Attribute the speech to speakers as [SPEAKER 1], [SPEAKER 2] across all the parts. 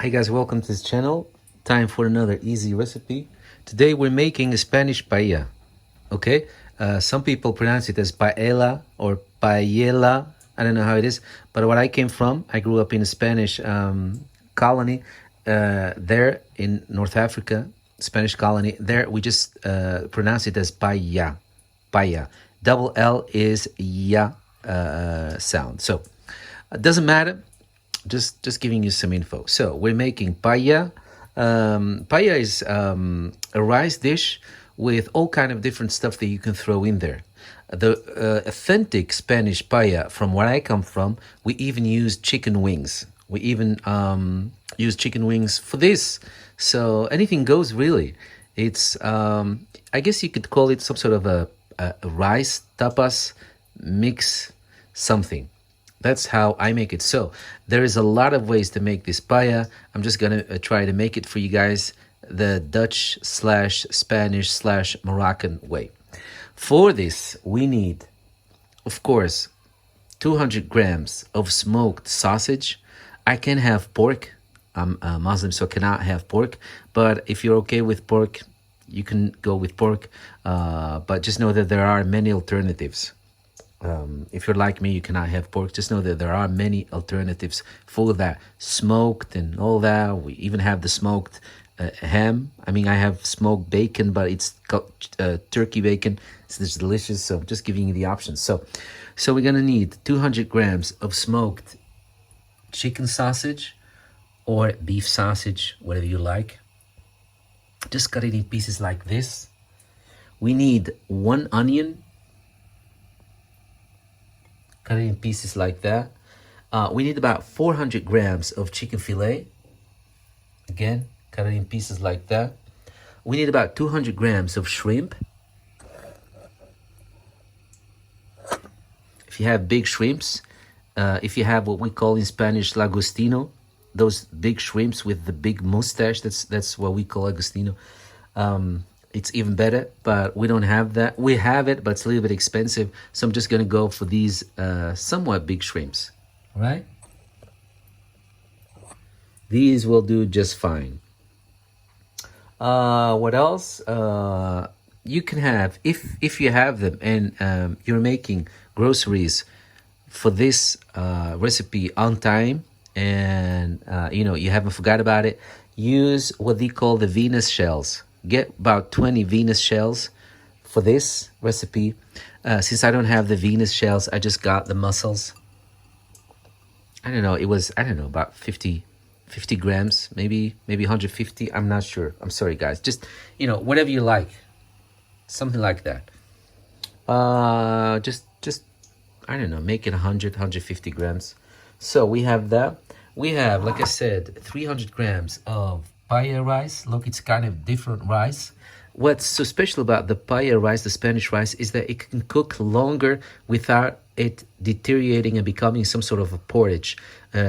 [SPEAKER 1] Hey guys, welcome to this channel. Time for another easy recipe. Today we're making a Spanish paella. Okay, some people pronounce it as paella or paella. I don't know how it is, but what I came from, I grew up in a Spanish colony there in North Africa, Spanish colony. There we just pronounce it as paella, paella. Double L is ya sound. So it doesn't matter. Just giving you some info. So we're making paella. Paella is a rice dish with all kind of different stuff that you can throw in there. The authentic Spanish paella, from where I come from, we even use chicken wings. We even use chicken wings for this. So anything goes, really. It's I guess you could call it some sort of a rice tapas mix something. That's how I make it. So there is a lot of ways to make this paella. I'm just gonna try to make it for you guys the Dutch slash Spanish slash Moroccan way. For this, we need, of course, 200 grams of smoked sausage. I can have pork. I'm a Muslim, so I cannot have pork. But if you're okay with pork, you can go with pork. But just know that there are many alternatives. If you're like me, you cannot have pork. Just know that there are many alternatives for that. Smoked and all that. We even have the smoked ham. I mean, I have smoked bacon, but it's called turkey bacon. It's delicious. So I'm just giving you the options. So we're gonna need 200 grams of smoked chicken sausage or beef sausage, whatever you like. Just cut it in pieces like this. We need 1 onion. Cut it in pieces like that. We need about 400 grams of chicken fillet. Again, cut it in pieces like that. We need about 200 grams of shrimp. If you have big shrimps, if you have what we call in Spanish lagostino, those big shrimps with the big mustache, that's what we call lagostino. It's even better, but we don't have that. We have it, but it's a little bit expensive. So I'm just gonna go for these somewhat big shrimps, all right? These will do just fine. What else? You can have, if you have them and you're making groceries for this recipe on time and you haven't forgot about it, use what they call the Venus shells. Get about 20 Venus shells for this recipe. Since I don't have the Venus shells, I just got the mussels. I don't know, it was, about 50 grams, maybe 150. I'm not sure. I'm sorry, guys. Just, whatever you like. Something like that. Just I don't know, make it 150 grams. So we have that. We have, like I said, 300 grams of paella rice. Look, it's kind of different rice. What's so special about the paella rice, the Spanish rice, is that it can cook longer without it deteriorating and becoming some sort of a porridge.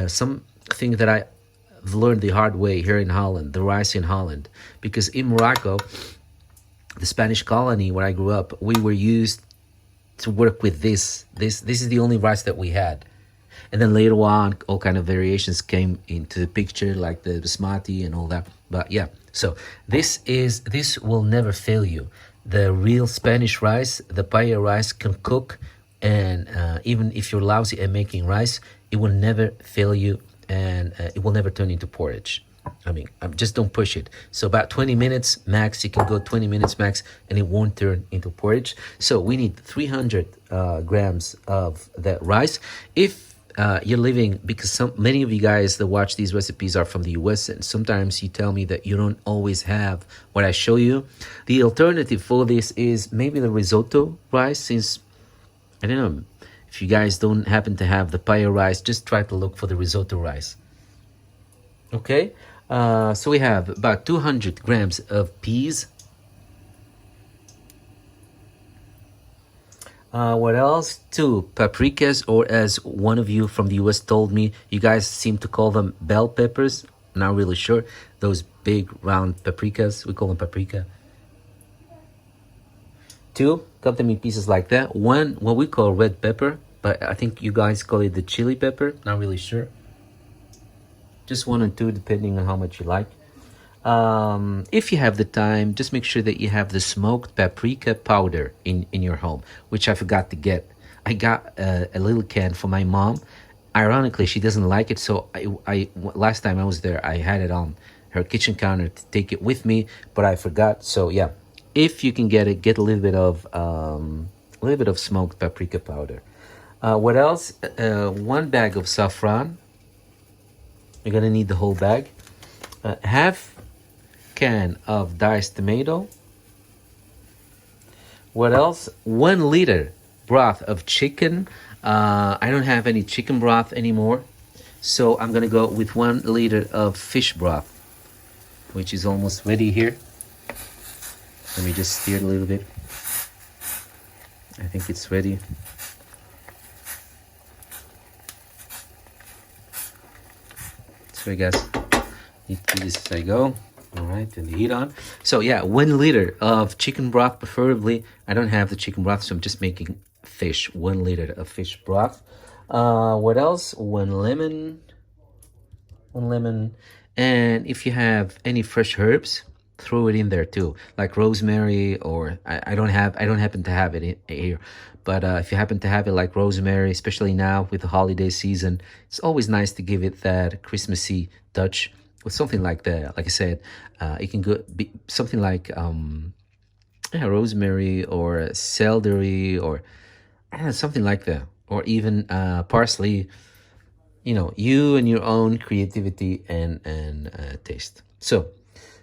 [SPEAKER 1] Something that I've learned the hard way here in Holland, the rice in Holland. Because in Morocco, the Spanish colony where I grew up, we were used to work with this. This is the only rice that we had. And then later on, all kind of variations came into the picture, like the basmati and all that. But yeah, so this will never fail you. The real Spanish rice, the paella rice, can cook, and even if you're lousy at making rice, it will never fail you, and it will never turn into porridge. I mean, just don't push it. So about 20 minutes max, you can go 20 minutes max, and it won't turn into porridge. So we need 300 grams of that rice. If you're living, because many of you guys that watch these recipes are from the US, and sometimes you tell me that you don't always have what I show you. The alternative for this is maybe the risotto rice. Since I don't know if you guys don't happen to have the paella rice, just try to look for the risotto rice. Okay, so we have about 200 grams of peas. What else? 2 paprikas, or as one of you from the US told me, you guys seem to call them bell peppers. Not really sure. Those big round paprikas, we call them paprika. 2, cut them in pieces like that. 1, what we call red pepper, but I think you guys call it the chili pepper. Not really sure. just one or two depending on how much you like. If you have the time, just make sure that you have the smoked paprika powder in your home, which I forgot to get. I got a little can for my mom. Ironically, she doesn't like it, so last time I was there, I had it on her kitchen counter to take it with me, but I forgot. So yeah, if you can get it, get a little bit of smoked paprika powder. What else? 1 bag of saffron. You're gonna need the whole bag. Half can of diced tomato. What else? 1 liter broth of chicken. I don't have any chicken broth anymore, so I'm gonna go with 1 liter of fish broth, which is almost ready here. Let me just stir it a little bit. I think it's ready. Sorry guys, need to do this as I go. All right, turn the heat on. So yeah, 1 liter of chicken broth, preferably. I don't have the chicken broth, so I'm just making fish. 1 liter of fish broth. What else? 1 lemon. 1 lemon. And if you have any fresh herbs, throw it in there too, like rosemary, or I don't happen to have it here, but if you happen to have it, like rosemary, especially now with the holiday season, it's always nice to give it that Christmassy touch with something like that. Like I said, it can be something like yeah, rosemary or celery, or something like that, or even parsley. You know, you and your own creativity and taste.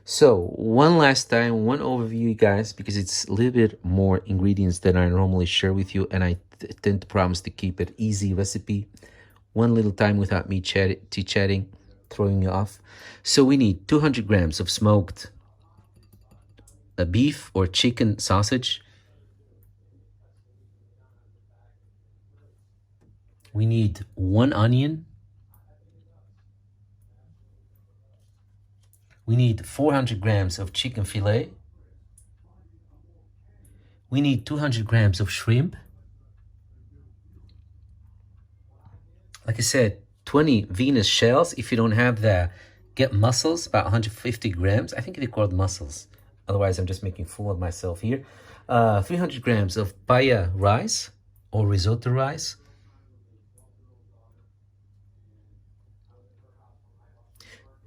[SPEAKER 1] So one last time, one overview, guys, because it's a little bit more ingredients than I normally share with you, and I tend to promise to keep it easy recipe. One little time without me chatting, throwing you off. So we need 200 grams of smoked beef or chicken sausage. We need 1 onion. We need 400 grams of chicken fillet. We need 200 grams of shrimp. Like I said, 20 Venus shells. If you don't have that, get mussels, about 150 grams. I think they're called mussels. Otherwise, I'm just making fool of myself here. 300 grams of paella rice or risotto rice.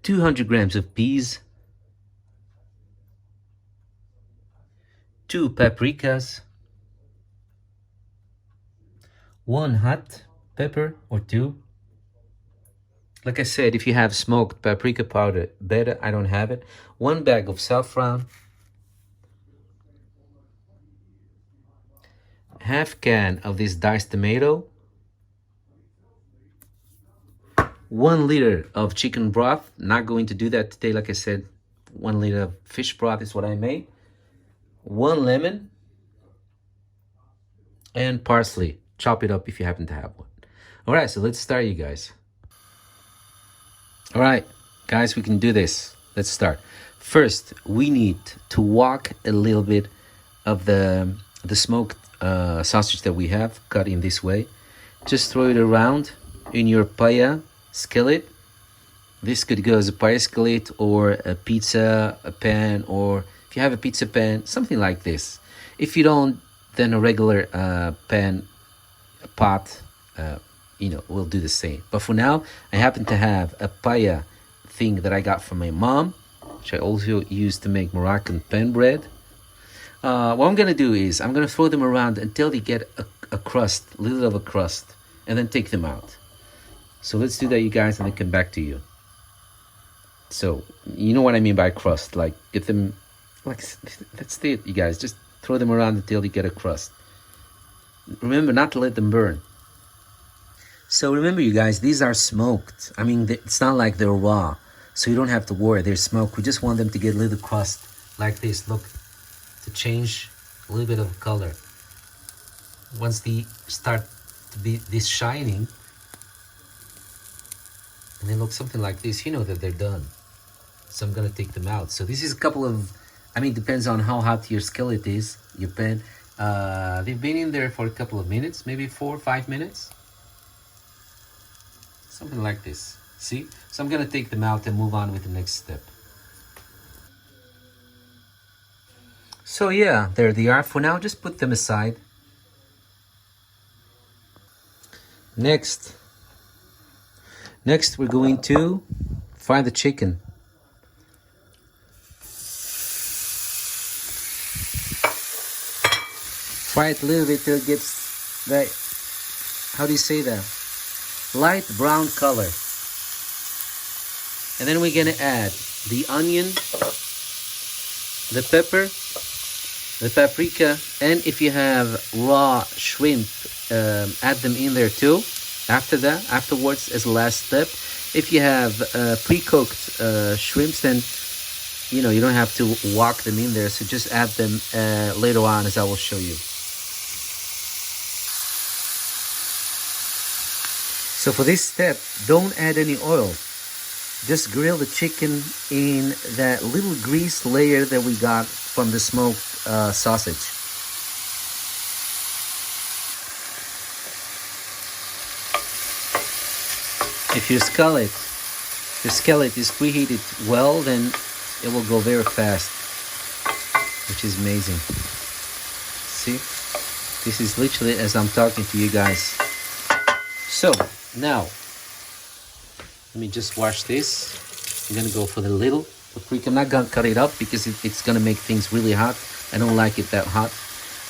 [SPEAKER 1] 200 grams of peas, 2 paprikas, 1 hot pepper or 2. Like I said, if you have smoked paprika powder, better. I don't have it. 1 bag of saffron, half can of this diced tomato, 1 liter of chicken broth. Not going to do that today. Like I said, 1 liter of fish broth is what I made. 1 lemon and parsley. Chop it up if you happen to have one. All right, so let's start, you guys. All right, guys, we can do this. Let's start. First, we need to wok a little bit of the smoked sausage that we have cut in this way. Just throw it around in your paella skillet. This could go as a paella skillet or a pizza pan, or if you have a pizza pan, something like this. If you don't, then a regular pan, a pot, you know, will do the same. But for now, I happen to have a paella thing that I got from my mom, which I also use to make Moroccan pan bread. What I'm gonna do is I'm gonna throw them around until they get a crust, a little of a crust, and then take them out. So let's do that, you guys, and then come back to you. So you know what I mean by crust, like get them, like that's it, you guys. Just throw them around until you get a crust. Remember not to let them burn. So remember, you guys, these are smoked. I mean, it's not like they're raw, so you don't have to worry. They're smoked. We just want them to get a little crust like this. Look, to change a little bit of color. Once they start to be this shining, and they look something like this, you know that they're done. So I'm gonna take them out. So this is a couple of, I mean, depends on how hot your skillet is, your pan. They've been in there for a couple of minutes, maybe 4 or 5 minutes. Something like this. See? So I'm gonna take them out and move on with the next step. So yeah, there they are. For now, just put them aside. Next, we're going to fry the chicken. Fry it a little bit till it gets that, how do you say that? Light brown color. And then we're gonna add the onion, the pepper, the paprika, and if you have raw shrimp, add them in there too. Afterwards, as a last step. If you have pre-cooked shrimps, then you don't have to wok them in there. So just add them later on, as I will show you. So for this step, don't add any oil. Just grill the chicken in that little grease layer that we got from the smoked sausage. If your skillet is preheated well, then it will go very fast, which is amazing. See, this is literally as I'm talking to you guys. So now, let me just wash this. I'm gonna go for the little paprika. I'm not gonna cut it up because it's gonna make things really hot. I don't like it that hot.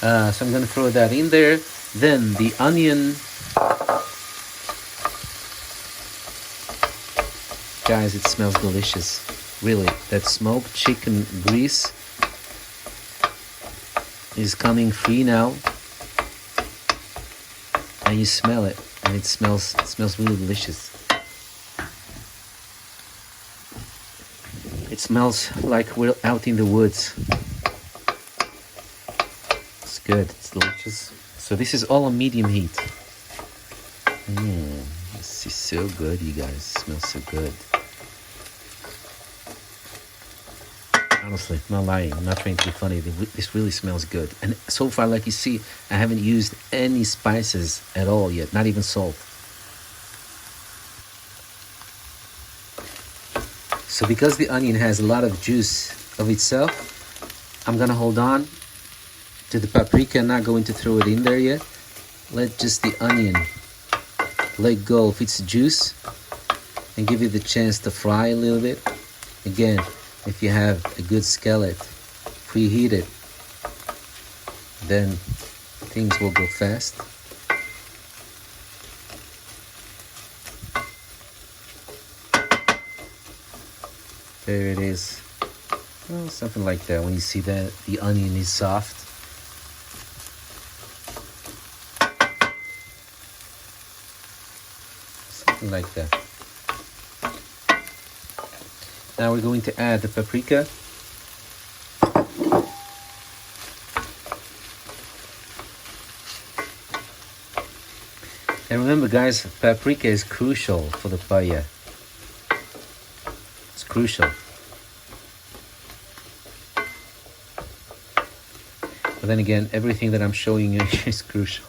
[SPEAKER 1] So I'm gonna throw that in there. Then the onion. Guys, it smells delicious. Really, that smoked chicken grease is coming free now. And you smell it, and it smells really delicious. It smells like we're out in the woods. It's good, it's delicious. So this is all on medium heat. This is so good, you guys. It smells so good. Honestly, I'm not lying. I'm not trying to be funny. This really smells good. And so far, like you see, I haven't used any spices at all yet. Not even salt. So because the onion has a lot of juice of itself, I'm going to hold on to the paprika. I'm not going to throw it in there yet. Let just the onion let go of its juice and give it the chance to fry a little bit. Again, if you have a good skillet preheated, then things will go fast. There it is. Well, something like that. When you see that the onion is soft. Something like that. Now we're going to add the paprika. And remember, guys, paprika is crucial for the paella. It's crucial. But then again, everything that I'm showing you is crucial.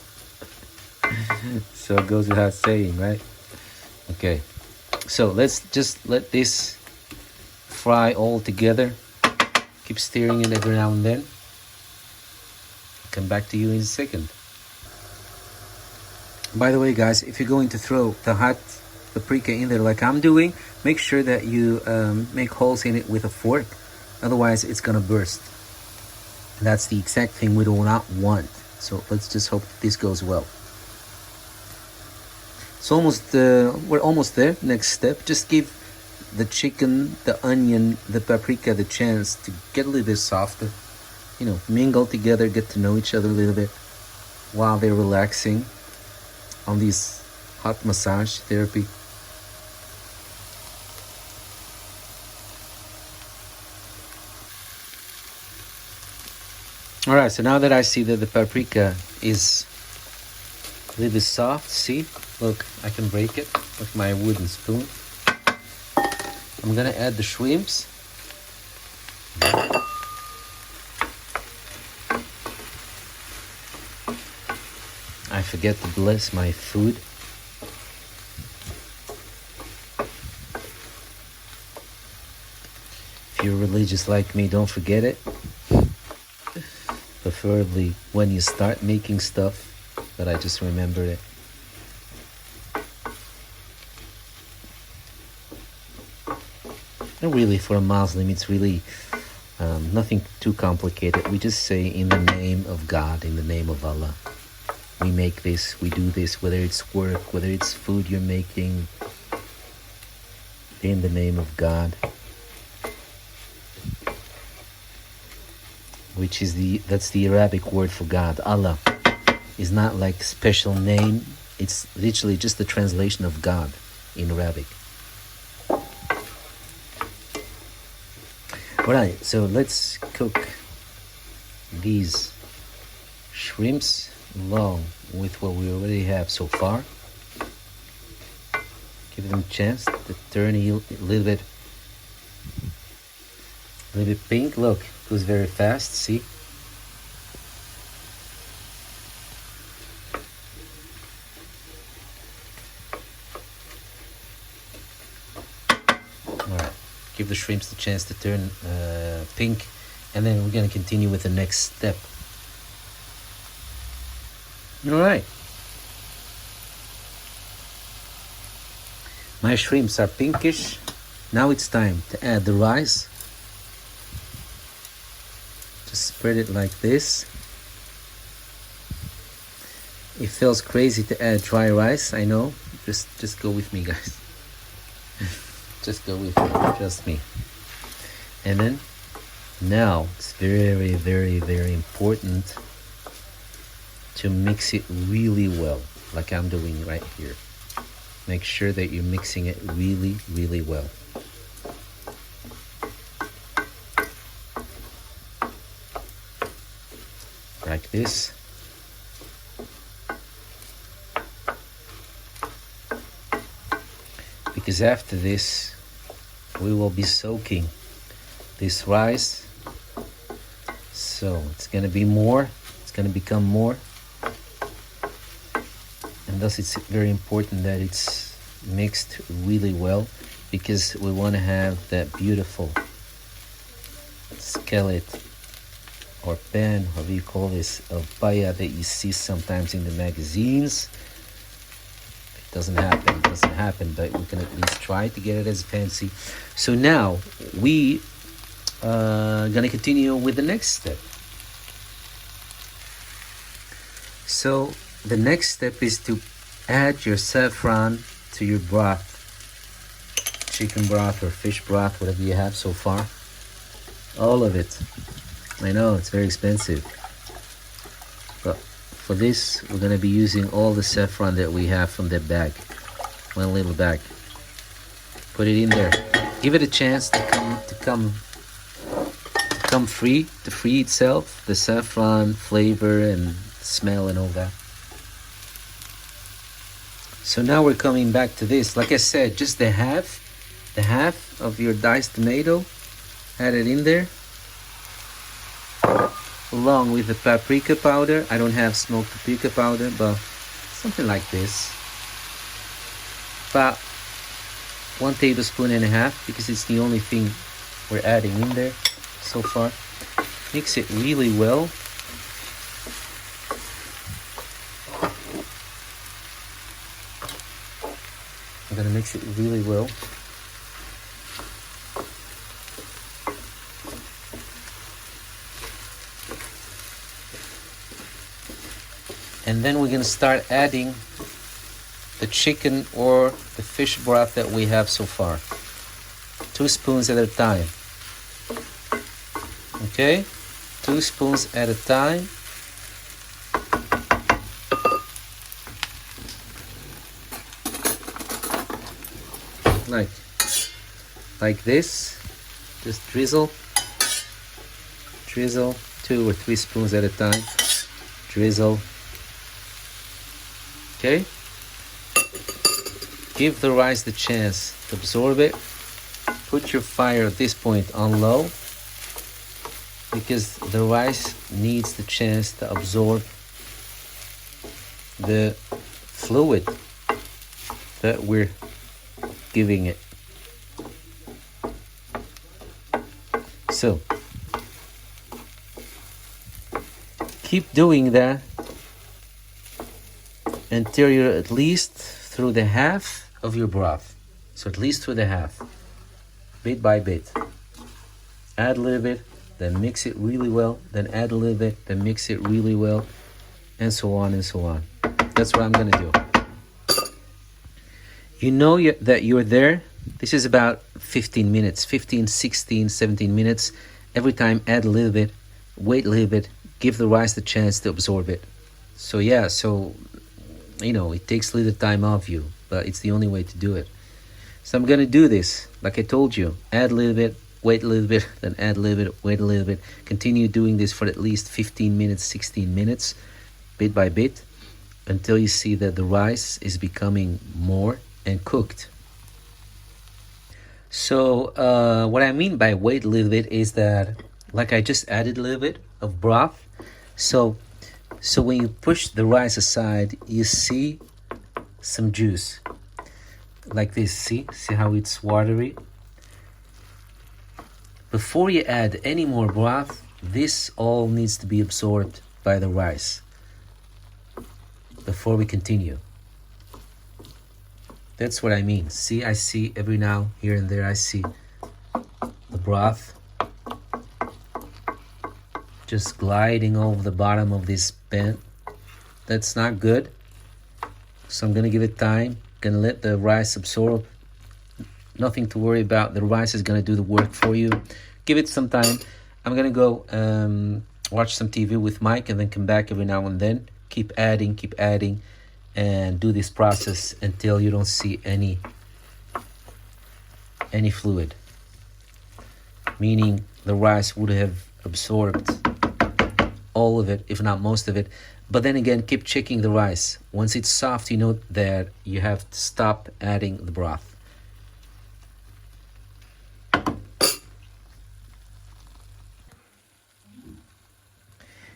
[SPEAKER 1] So it goes without saying, right? Okay. So let's just let this fry all together. Keep stirring it every now and then. Come back to you in a second. By the way, guys, if you're going to throw the hot paprika in there like I'm doing, make sure that you make holes in it with a fork. Otherwise, it's gonna burst. And that's the exact thing we do not want. So let's just hope that this goes well. It's almost, we're almost there. Next step, just give the chicken, the onion, the paprika the chance to get a little bit softer. Mingle together, get to know each other a little bit while they're relaxing on this hot massage therapy. All right, so now that I see that the paprika is a little bit soft, see? Look, I can break it with my wooden spoon. I'm gonna add the shrimps. I forget to bless my food. If you're religious like me, don't forget it. Preferably when you start making stuff, but I just remembered it. And really, for a Muslim, it's really nothing too complicated. We just say, in the name of God, in the name of Allah. We make this, we do this, whether it's work, whether it's food you're making, in the name of God. That's the Arabic word for God. Allah is not like a special name. It's literally just the translation of God in Arabic. Alright, so let's cook these shrimps along with what we already have so far. Give them a chance to turn a little bit pink. Look, it goes very fast, see? Alright, give the shrimps the chance to turn pink, and then we're going to continue with the next step. Alright. My shrimps are pinkish. Now it's time to add the rice. Just spread it like this. It feels crazy to add dry rice, I know. Just go with me, guys. Just go with me, trust me. And then, now it's very, very, very important to mix it really well, like I'm doing right here. Make sure that you're mixing it really, really well. Like this. Because after this, we will be soaking this rice. So it's going to be more, it's going to become more. And thus it's very important that it's mixed really well, because we want to have that beautiful skillet or pan, however you call this, of paella that you see sometimes in the magazines. If it doesn't happen, but we can at least try to get it as fancy. So now we are going to continue with the next step. So the next step is to add your saffron to your broth, chicken broth or fish broth, whatever you have so far. All of it. I know it's very expensive, but for this we're going to be using all the saffron that we have from that bag. One little bag. Put it in there. Give it a chance to come free, to free itself, the saffron flavor and smell and all that. So now we're coming back to this. Like I said, just the half of your diced tomato, add it in there, along with the paprika powder. I don't have smoked paprika powder, but something like this. About 1.5 tablespoons, because it's the only thing we're adding in there so far. Mix it really well. I'm gonna mix it really well. And then we're gonna start adding the chicken or the fish broth that we have so far. 2 spoons at a time. Okay? 2 spoons at a time. Like this. Just drizzle 2 or 3 spoons at a time. Drizzle. Okay? Give the rice the chance to absorb it. Put your fire at this point on low, because the rice needs the chance to absorb the fluid that we're giving it. So keep doing that until you're at least through the half of your broth. So at least through the half, bit by bit. Add a little bit, then mix it really well, then add a little bit, then mix it really well, and so on and so on. That's what I'm gonna do. You know that you're there. This is about 15 minutes, 15, 16, 17 minutes. Every time add a little bit, wait a little bit, give the rice the chance to absorb it. So yeah, it takes a little time off you, but it's the only way to do it. So I'm gonna do this, like I told you, add a little bit, wait a little bit, then add a little bit, wait a little bit. Continue doing this for at least 15 minutes, 16 minutes, bit by bit, until you see that the rice is becoming more and cooked. So what I mean by wait a little bit is that, like I just added a little bit of broth. So when you push the rice aside, you see some juice. Like this, see how it's watery? Before you add any more broth, this all needs to be absorbed by the rice before we continue. That's what I mean. See, I see every now, here and there, I see the broth just gliding over the bottom of this pan. That's not good. So I'm gonna give it time. Gonna let the rice absorb. Nothing to worry about. The rice is gonna do the work for you. Give it some time. I'm gonna go watch some TV with Mike and then come back every now and then. Keep adding, and do this process until you don't see any fluid. Meaning the rice would have absorbed all of it, if not most of it. But then again, keep checking the rice. Once it's soft, you know that you have to stop adding the broth.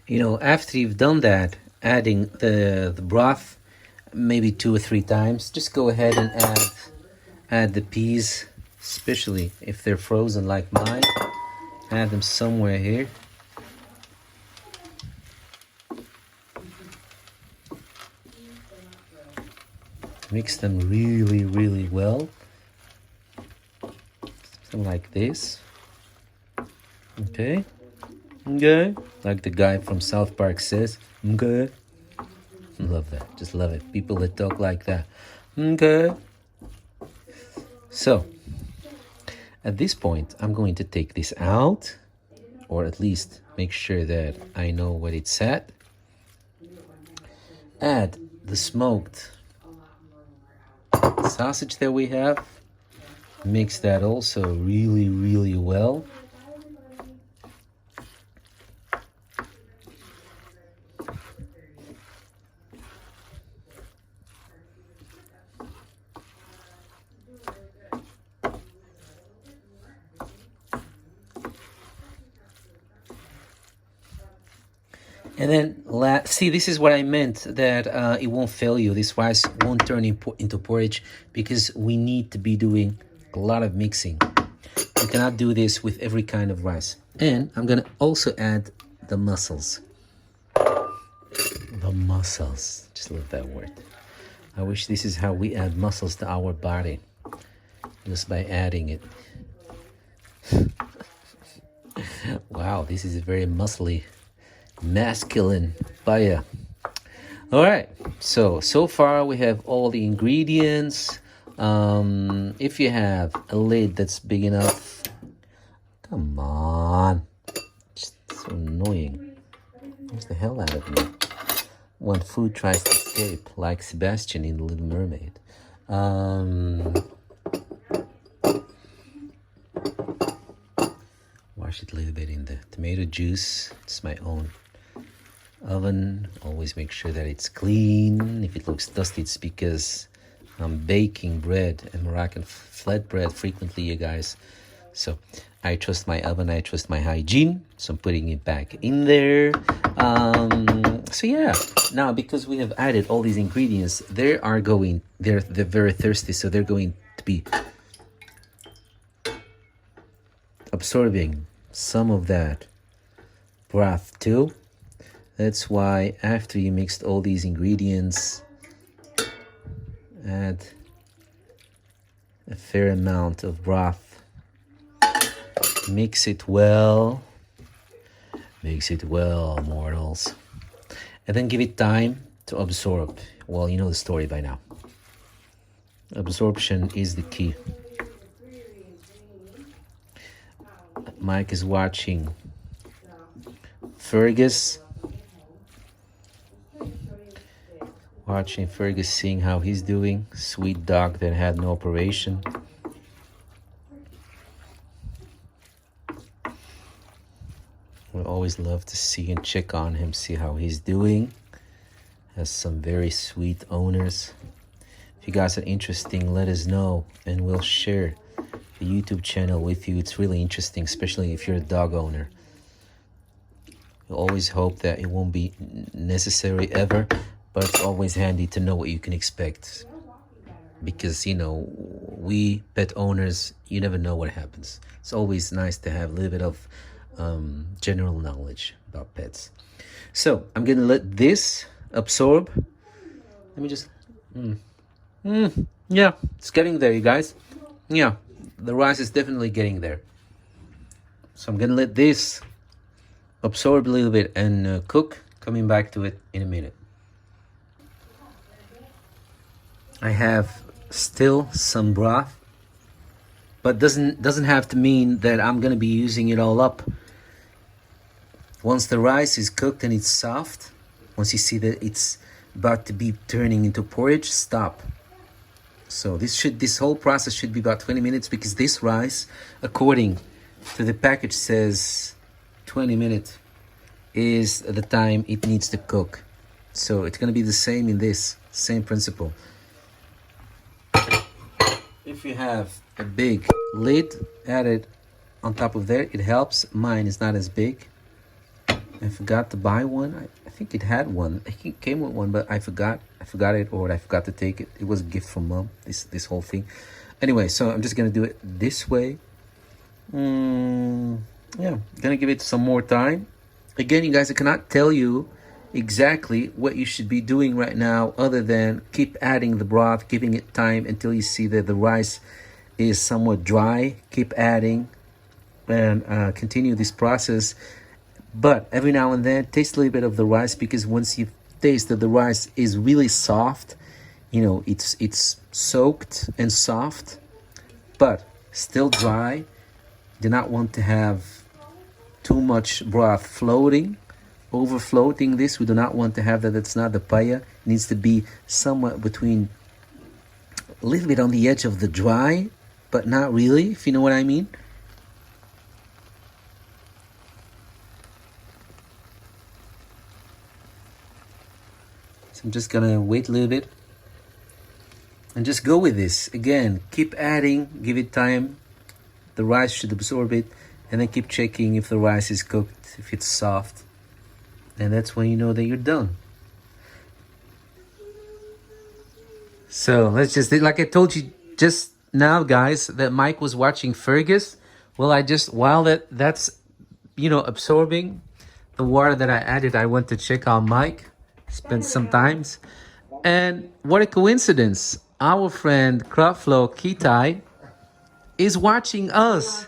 [SPEAKER 1] After you've done that, adding the broth maybe 2 or 3 times, just go ahead and add the peas, especially if they're frozen like mine. Add them somewhere here. Mix them really, really well. Something like this. Okay. Like the guy from South Park says. Okay. Love that. Just love it. People that talk like that. Okay. So, at this point, I'm going to take this out, or at least make sure that I know what it's at. Add the smoked sausage that we have. Mix that also really, really well. And then, see, this is what I meant, that it won't fail you. This rice won't turn into porridge because we need to be doing a lot of mixing. You cannot do this with every kind of rice. And I'm going to also add the mussels. The mussels. Just love that word. I wish this is how we add mussels to our body. Just by adding it. Wow, this is a very muscly, masculine paella. All right, so far we have all the ingredients. If you have a lid that's big enough, come on, just so annoying. What's the hell out of me when food tries to escape, like Sebastian in The Little Mermaid. Wash it a little bit in the tomato juice. It's my own oven. Always make sure that it's clean. If it looks dusty, it's because I'm baking bread and Moroccan flatbread frequently, you guys. So I trust my oven, I trust my hygiene. So I'm putting it back in there. So yeah, now because we have added all these ingredients, they're very thirsty, so they're going to be absorbing some of that broth too. That's why after you mixed all these ingredients, add a fair amount of broth. Mix it well. Mix it well, mortals. And then give it time to absorb. Well, you know the story by now. Absorption is the key. Mike is watching Fergus. Watching Fergus, seeing how he's doing. Sweet dog that had no operation. We always love to see and check on him, see how he's doing. Has some very sweet owners. If you guys are interested, let us know and we'll share the YouTube channel with you. It's really interesting, especially if you're a dog owner. You always hope that it won't be necessary ever, but it's always handy to know what you can expect. Because, you know, we pet owners, you never know what happens. It's always nice to have a little bit of general knowledge about pets. So I'm gonna let this absorb. Let me just yeah, it's getting there, you guys. Yeah, the rice is definitely getting there. So I'm gonna let this absorb a little bit and cook. Coming back to it in a minute. I have still some broth, but doesn't have to mean that I'm gonna be using it all up. Once the rice is cooked and it's soft, once you see that it's about to be turning into porridge, stop. So this whole process should be about 20 minutes because this rice, according to the package, says 20 minutes is the time it needs to cook. So it's gonna be the same in this, same principle. If you have a big lid, add it on top of there. It helps. Mine is not as big. I forgot to buy one. I think it had one. I think it came with one, but I forgot it, or I forgot to take it. It was a gift from mom, this whole thing. Anyway, so I'm just gonna do it this way. Yeah, gonna give it some more time. Again, you guys, I cannot tell you exactly what you should be doing right now other than keep adding the broth, giving it time until you see that the rice is somewhat dry. Keep adding and continue this process. But every now and then, taste a little bit of the rice, because once you taste that the rice is really soft, you know, it's soaked and soft, but still dry. Do not want to have too much broth floating, overfloating this. We do not want to have that. That's not the paella. It needs to be somewhat between, a little bit on the edge of the dry, but not really, if you know what I mean. So I'm just gonna wait a little bit and just go with this. Again, keep adding, give it time. The rice should absorb it, and then keep checking if the rice is cooked, if it's soft. And that's when you know that you're done. So let's just, like I told you just now, guys, that Mike was watching Fergus. Well, while that's, you know, absorbing the water that I added, I went to check on Mike, spent some times. And what a coincidence. Our friend Craflo Kitai is watching us.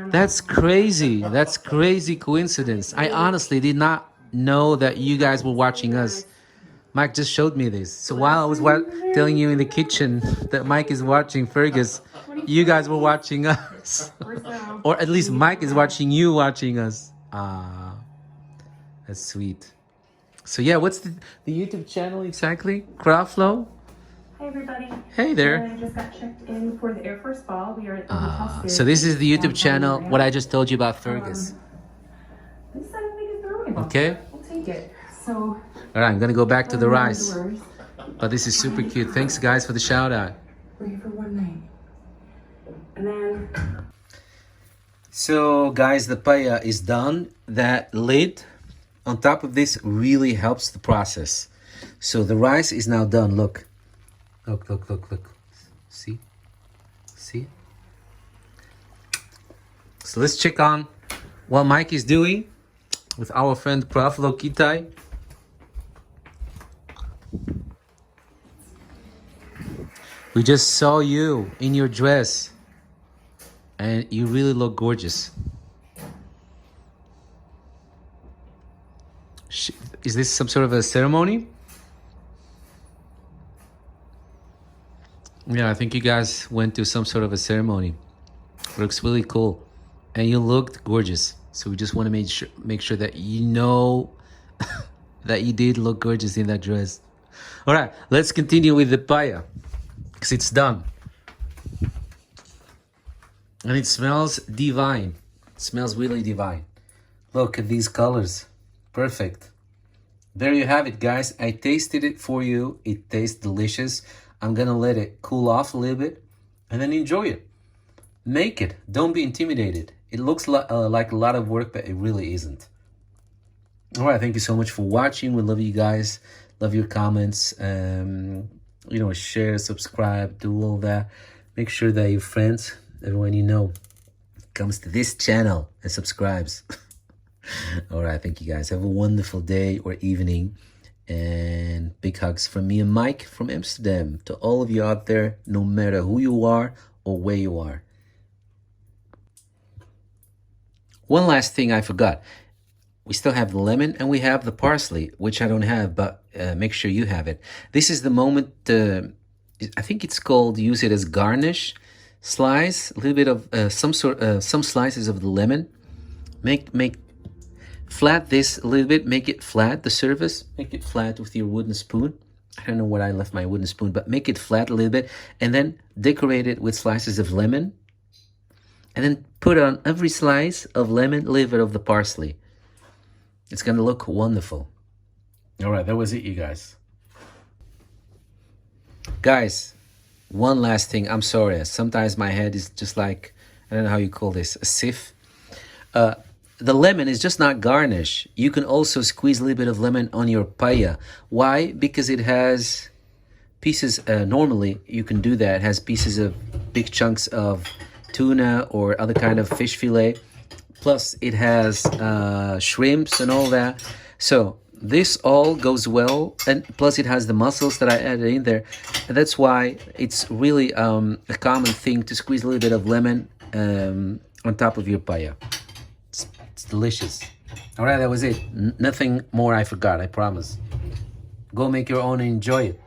[SPEAKER 1] That's crazy. That's crazy coincidence. I honestly did not know that you guys were watching us. Mike just showed me this. So while I was telling you in the kitchen that Mike is watching Fergus, you guys were watching us. Or at least Mike is watching you watching us. Ah, that's sweet. So yeah, what's the YouTube channel exactly? Craflo?
[SPEAKER 2] Hi everybody.
[SPEAKER 1] Hey there.
[SPEAKER 2] I just got checked in for the Air Force Ball. We are at the hotel.
[SPEAKER 1] So this is the YouTube channel, what I just told you about Fergus.
[SPEAKER 2] This I don't think is the right one.
[SPEAKER 1] Okay?
[SPEAKER 2] We'll take it. So,
[SPEAKER 1] All right, I'm gonna go back to the rice. But this is super cute. Thanks guys for the shout out.
[SPEAKER 2] We're here for one night. And then...
[SPEAKER 1] So guys, the paella is done. That lid on top of this really helps the process. So the rice is now done. Look. Look, look, look, look. See? See? So let's check on what Mike is doing with our friend Prof. Lokitai. We just saw you in your dress and you really look gorgeous. Is this some sort of a ceremony? Yeah, I think you guys went to some sort of a ceremony. Looks really cool. And you looked gorgeous. So we just want to make sure that you know that you did look gorgeous in that dress. All right, let's continue with the paella because it's done. And it smells divine. It smells really divine. Look at these colors. Perfect. There you have it, guys. I tasted it for you. It tastes delicious. I'm gonna let it cool off a little bit and then enjoy it. Make it. Don't be intimidated. It looks like a lot of work, but it really isn't. All right, thank you so much for watching. We love you guys. Love your comments. Share, subscribe, do all that. Make sure that your friends, everyone you know, comes to this channel and subscribes. All right, thank you guys. Have a wonderful day or evening. And big hugs from me and Mike from Amsterdam to all of you out there, no matter who you are or where you are. One last thing I forgot. We still have the lemon and we have the parsley, which I don't have, but make sure you have it. This is the moment, I think it's called, use it as garnish. Slice a little bit of some slices of the lemon. Make flat this a little bit, make it flat, the surface, make it flat with your wooden spoon. I don't know where I left my wooden spoon, but make it flat a little bit and then decorate it with slices of lemon. And then put on every slice of lemon a little bit of the parsley. It's gonna look wonderful. All right, that was it, you guys. Guys, one last thing, I'm sorry. Sometimes my head is just like, I don't know how you call this, a sieve. The lemon is just not garnish. You can also squeeze a little bit of lemon on your paella. Why? Because it has pieces, normally you can do that. It has pieces of big chunks of tuna or other kind of fish fillet. Plus it has shrimps and all that. So this all goes well. And plus it has the mussels that I added in there. And that's why it's really a common thing to squeeze a little bit of lemon on top of your paella. It's delicious. All right, that was it. Nothing more I forgot, I promise. Go make your own and enjoy it.